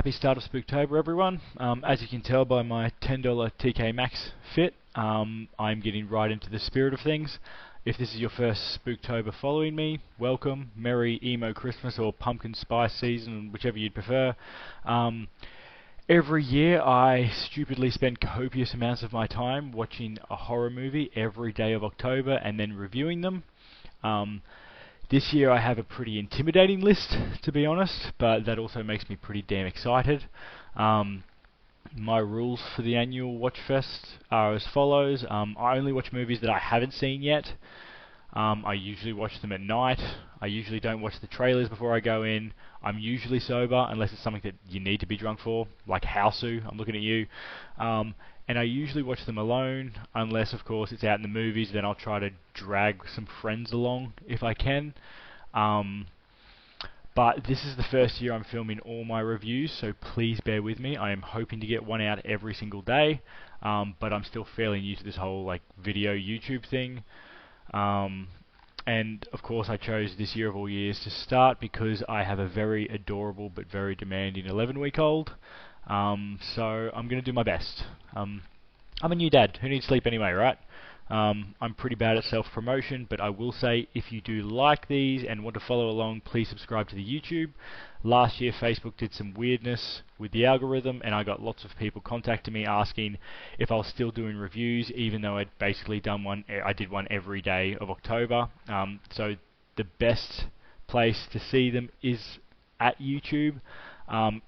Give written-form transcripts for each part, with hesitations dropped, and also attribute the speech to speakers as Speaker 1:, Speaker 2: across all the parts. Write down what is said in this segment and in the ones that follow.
Speaker 1: happy start of Spooktober, everyone. As you can tell by my $10 TK Maxx fit, I'm getting right into the spirit of things. If this is your first Spooktober following me, welcome. Merry Emo Christmas or Pumpkin Spice Season, whichever you'd prefer. Every year I stupidly spend copious amounts of my time watching a horror movie every day of October and then reviewing them. This year I have a pretty intimidating list, to be honest, but that also makes me pretty damn excited. My rules for the annual Watchfest are as follows. I only watch movies that I haven't seen yet. I usually watch them at night. I usually don't watch the trailers before I go in. I'm usually sober, unless it's something that you need to be drunk for, like Hausu, I'm looking at you. And I usually watch them alone, unless of course it's out in the movies, then I'll try to drag some friends along if I can. But this is the first year I'm filming all my reviews, so please bear with me. I am hoping to get one out every single day, but I'm still fairly new to this whole like video YouTube thing. And of course I chose this year of all years to start because I have a very adorable but very demanding 11-week-old. So I'm going to do my best. I'm a new dad who needs sleep anyway, right? I'm pretty bad at self-promotion, but I will say if you do like these and want to follow along, please subscribe to the YouTube. Last year Facebook did some weirdness with the algorithm and I got lots of people contacting me asking if I was still doing reviews, even though I'd basically done one. I did one every day of October. So the best place to see them is at YouTube.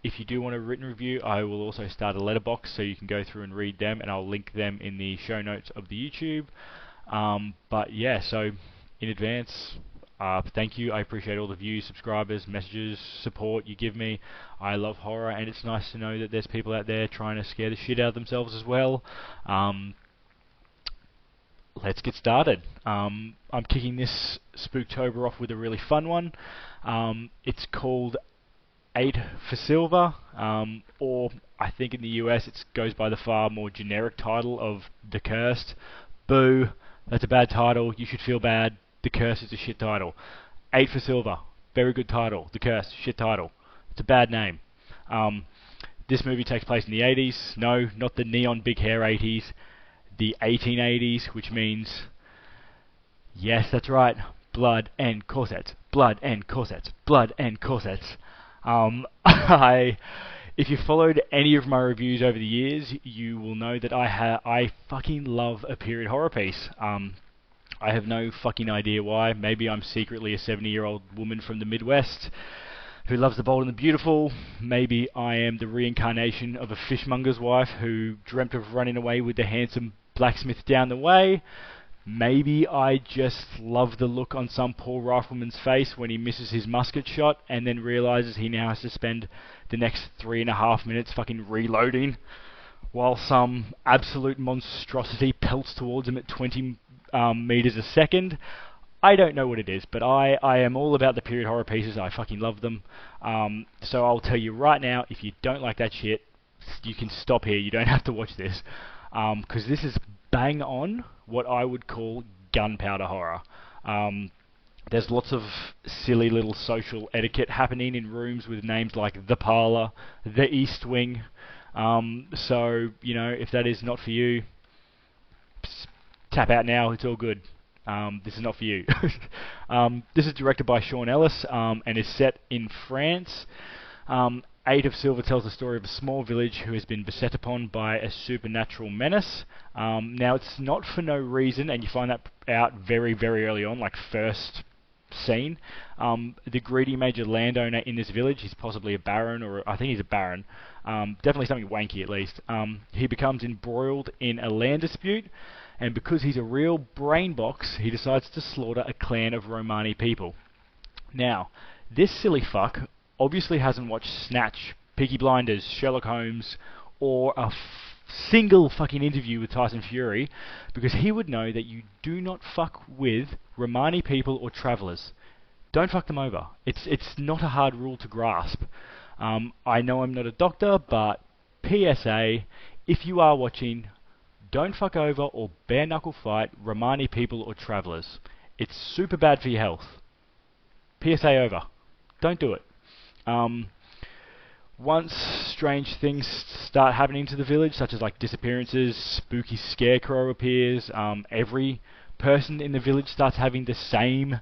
Speaker 1: If you do want a written review, I will also start a letterbox so you can go through and read them, and I'll link them in the show notes of the YouTube. But yeah, so in advance, thank you. I appreciate all the views, subscribers, messages, support you give me. I love horror, and it's nice to know that there's people out there trying to scare the shit out of themselves as well. Let's get started. I'm kicking this Spooktober off with a really fun one. It's called 8 for Silver, or I think in the US it goes by the far more generic title of The Cursed. Boo, that's a bad title, you should feel bad. The Cursed is a shit title. 8 for Silver, very good title. The Cursed, shit title. It's a bad name. This movie takes place in the 80s. No, not the neon big hair 80s. The 1880s, which means, yes, that's right, blood and corsets. Blood and corsets. Blood and corsets. If you followed any of my reviews over the years, you will know that I fucking love a period horror piece. I have no fucking idea why. Maybe I'm secretly a 70-year-old woman from the Midwest who loves the bold and the beautiful. Maybe I am the reincarnation of a fishmonger's wife who dreamt of running away with the handsome blacksmith down the way. Maybe I just love the look on some poor rifleman's face when he misses his musket shot and then realizes he now has to spend the next 3.5 minutes fucking reloading while some absolute monstrosity pelts towards him at 20 meters a second. I don't know what it is, but I am all about the period horror pieces. I fucking love them. So I'll tell you right now, if you don't like that shit, you can stop here. You don't have to watch this. Because this is bang on what I would call gunpowder horror. There's lots of silly little social etiquette happening in rooms with names like The Parlour, The East Wing. So, you know, if that is not for you, tap out now, it's all good. This is not for you. This is directed by Sean Ellis and is set in France. 8 of Silver tells the story of a small village who has been beset upon by a supernatural menace. Now, it's not for no reason, and you find that out very, very early on, like first scene. The greedy major landowner in this village, he's possibly a baron, or I think he's a baron, definitely something wanky at least. He becomes embroiled in a land dispute, and because he's a real brain box, he decides to slaughter a clan of Romani people. Now, this silly fuck obviously hasn't watched Snatch, Peaky Blinders, Sherlock Holmes, or a single fucking interview with Tyson Fury, because he would know that you do not fuck with Romani people or travellers. Don't fuck them over. It's not a hard rule to grasp. I know I'm not a doctor, but PSA, if you are watching, don't fuck over or bare knuckle fight Romani people or travellers. It's super bad for your health. PSA over. Don't do it. Once strange things start happening to the village, such as like disappearances, spooky scarecrow appears, every person in the village starts having the same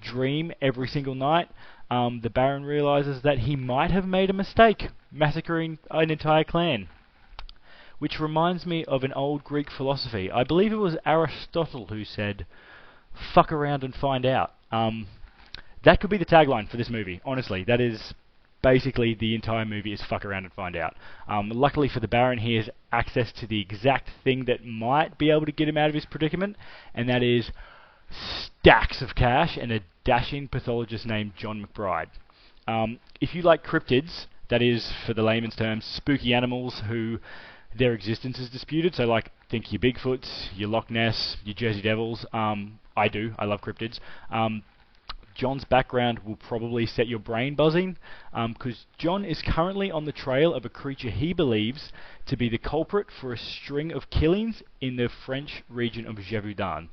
Speaker 1: dream every single night. The Baron realizes that he might have made a mistake, massacring an entire clan. Which reminds me of an old Greek philosophy. I believe it was Aristotle who said, "Fuck around and find out." That could be the tagline for this movie. Honestly, that is basically the entire movie is fuck around and find out. Luckily for the Baron, he has access to the exact thing that might be able to get him out of his predicament, and that is stacks of cash and a dashing pathologist named John McBride. If you like cryptids, that is, for the layman's terms, spooky animals who their existence is disputed, so like think your Bigfoots, your Loch Ness, your Jersey Devils. I do. I love cryptids. John's background will probably set your brain buzzing, because John is currently on the trail of a creature he believes to be the culprit for a string of killings in the French region of Gévaudan.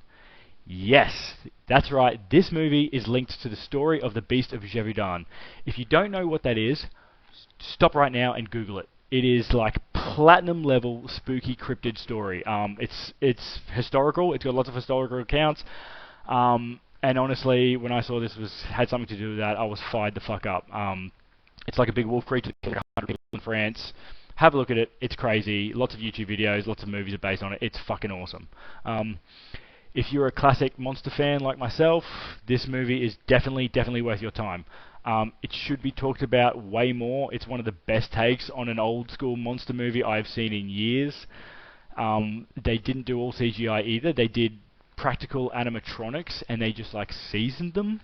Speaker 1: Yes, that's right, this movie is linked to the story of the Beast of Gévaudan. If you don't know what that is, stop right now and Google it. It is like platinum level spooky cryptid story. It's historical, it's got lots of historical accounts. And honestly, when I saw this had something to do with that, I was fired the fuck up. It's like a big wolf creature, like 100 people in France. Have a look at it. It's crazy. Lots of YouTube videos, lots of movies are based on it. It's fucking awesome. If you're a classic monster fan like myself, this movie is definitely worth your time. It should be talked about way more. It's one of the best takes on an old school monster movie I've seen in years. They didn't do all CGI either. They did practical animatronics, and they just like seasoned them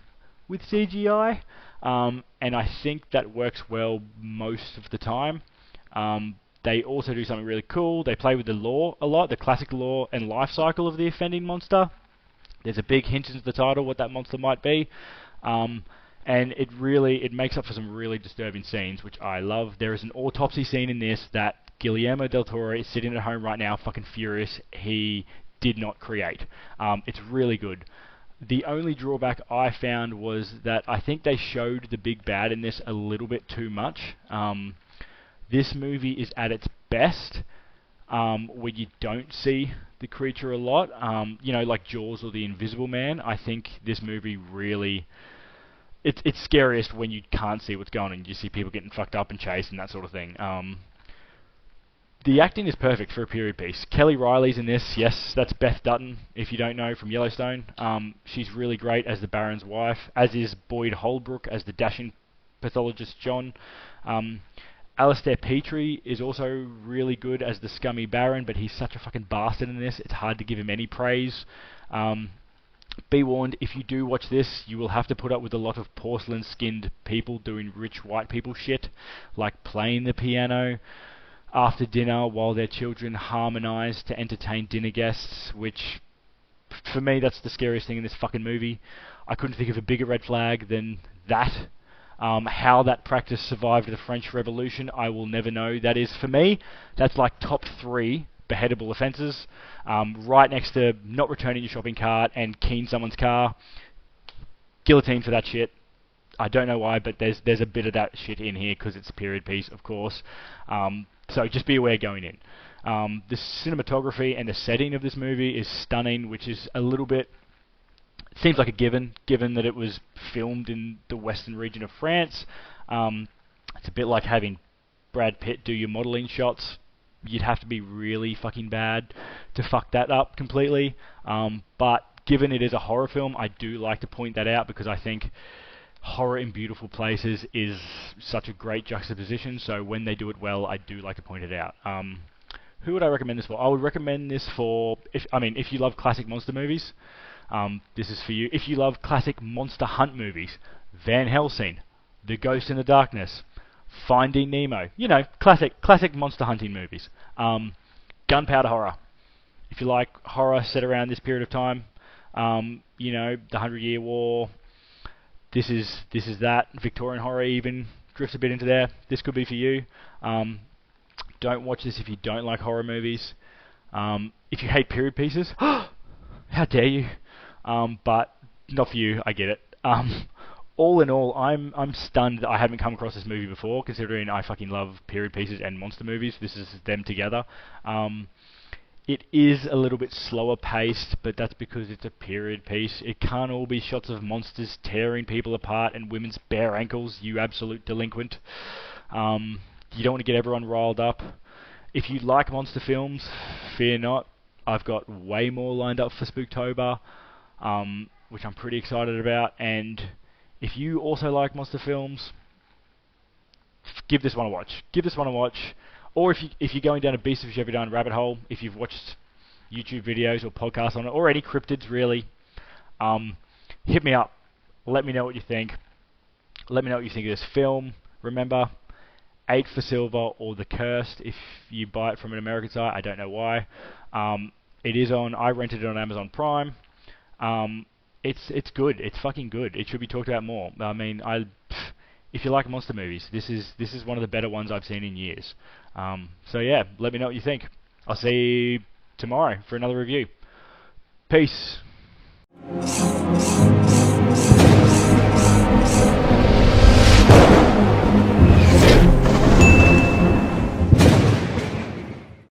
Speaker 1: with CGI, and I think that works well most of the time. They also do something really cool. They play with the lore a lot, the classic lore and life cycle of the offending monster. There's a big hint into the title what that monster might be, and it makes up for some really disturbing scenes, which I love. There is an autopsy scene in this that Guillermo del Toro is sitting at home right now, fucking furious. He did not create. It's really good. The only drawback I found was that I think they showed the big bad in this a little bit too much. This movie is at its best when you don't see the creature a lot. Like Jaws or The Invisible Man. I think this movie really... It's scariest when you can't see what's going on. You see people getting fucked up and chased and that sort of thing. The acting is perfect for a period piece. Kelly Riley's in this, yes, that's Beth Dutton, if you don't know, from Yellowstone. She's really great as the Baron's wife, as is Boyd Holbrook as the dashing pathologist John. Alistair Petrie is also really good as the scummy Baron, but he's such a fucking bastard in this, it's hard to give him any praise. Be warned, if you do watch this, you will have to put up with a lot of porcelain-skinned people doing rich white people shit, like playing the piano after dinner while their children harmonise to entertain dinner guests, which, for me, that's the scariest thing in this fucking movie. I couldn't think of a bigger red flag than that. How that practice survived the French Revolution, I will never know. That is, for me, that's like top 3 beheadable offences, right next to not returning your shopping cart and keying someone's car. Guillotine for that shit. I don't know why, but there's a bit of that shit in here because it's a period piece, of course. So just be aware going in. The cinematography and the setting of this movie is stunning, which is a little bit... seems like a given that it was filmed in the western region of France. It's a bit like having Brad Pitt do your modelling shots. You'd have to be really fucking bad to fuck that up completely. But given it is a horror film, I do like to point that out because I think horror in beautiful places is such a great juxtaposition, so when they do it well, I do like to point it out. Who would I recommend this for? I would recommend this for, if you love classic monster movies, this is for you. If you love classic monster hunt movies, Van Helsing, The Ghost in the Darkness, Finding Nemo, classic monster hunting movies. Gunpowder horror. If you like horror set around this period of time, the 100-Year War, this is that. Victorian horror even drifts a bit into there. This could be for you. Don't watch this if you don't like horror movies. If you hate period pieces, how dare you? But not for you, I get it. all in all, I'm stunned that I haven't come across this movie before, considering I fucking love period pieces and monster movies. This is them together. It is a little bit slower paced, but that's because it's a period piece. It can't all be shots of monsters tearing people apart and women's bare ankles, you absolute delinquent. You don't want to get everyone riled up. If you like monster films, fear not. I've got way more lined up for Spooktober, which I'm pretty excited about. And if you also like monster films, give this one a watch. Give this one a watch. Or if you're going down a Beast of Shepparton rabbit hole, if you've watched YouTube videos or podcasts on it, or any cryptids really, hit me up. Let me know what you think. Let me know what you think of this film. Remember, 8 for silver or The Cursed if you buy it from an American site. I don't know why. It is on. I rented it on Amazon Prime. It's good. It's fucking good. It should be talked about more. I mean, if you like monster movies, this is one of the better ones I've seen in years. So yeah, let me know what you think. I'll see you tomorrow for another review. Peace.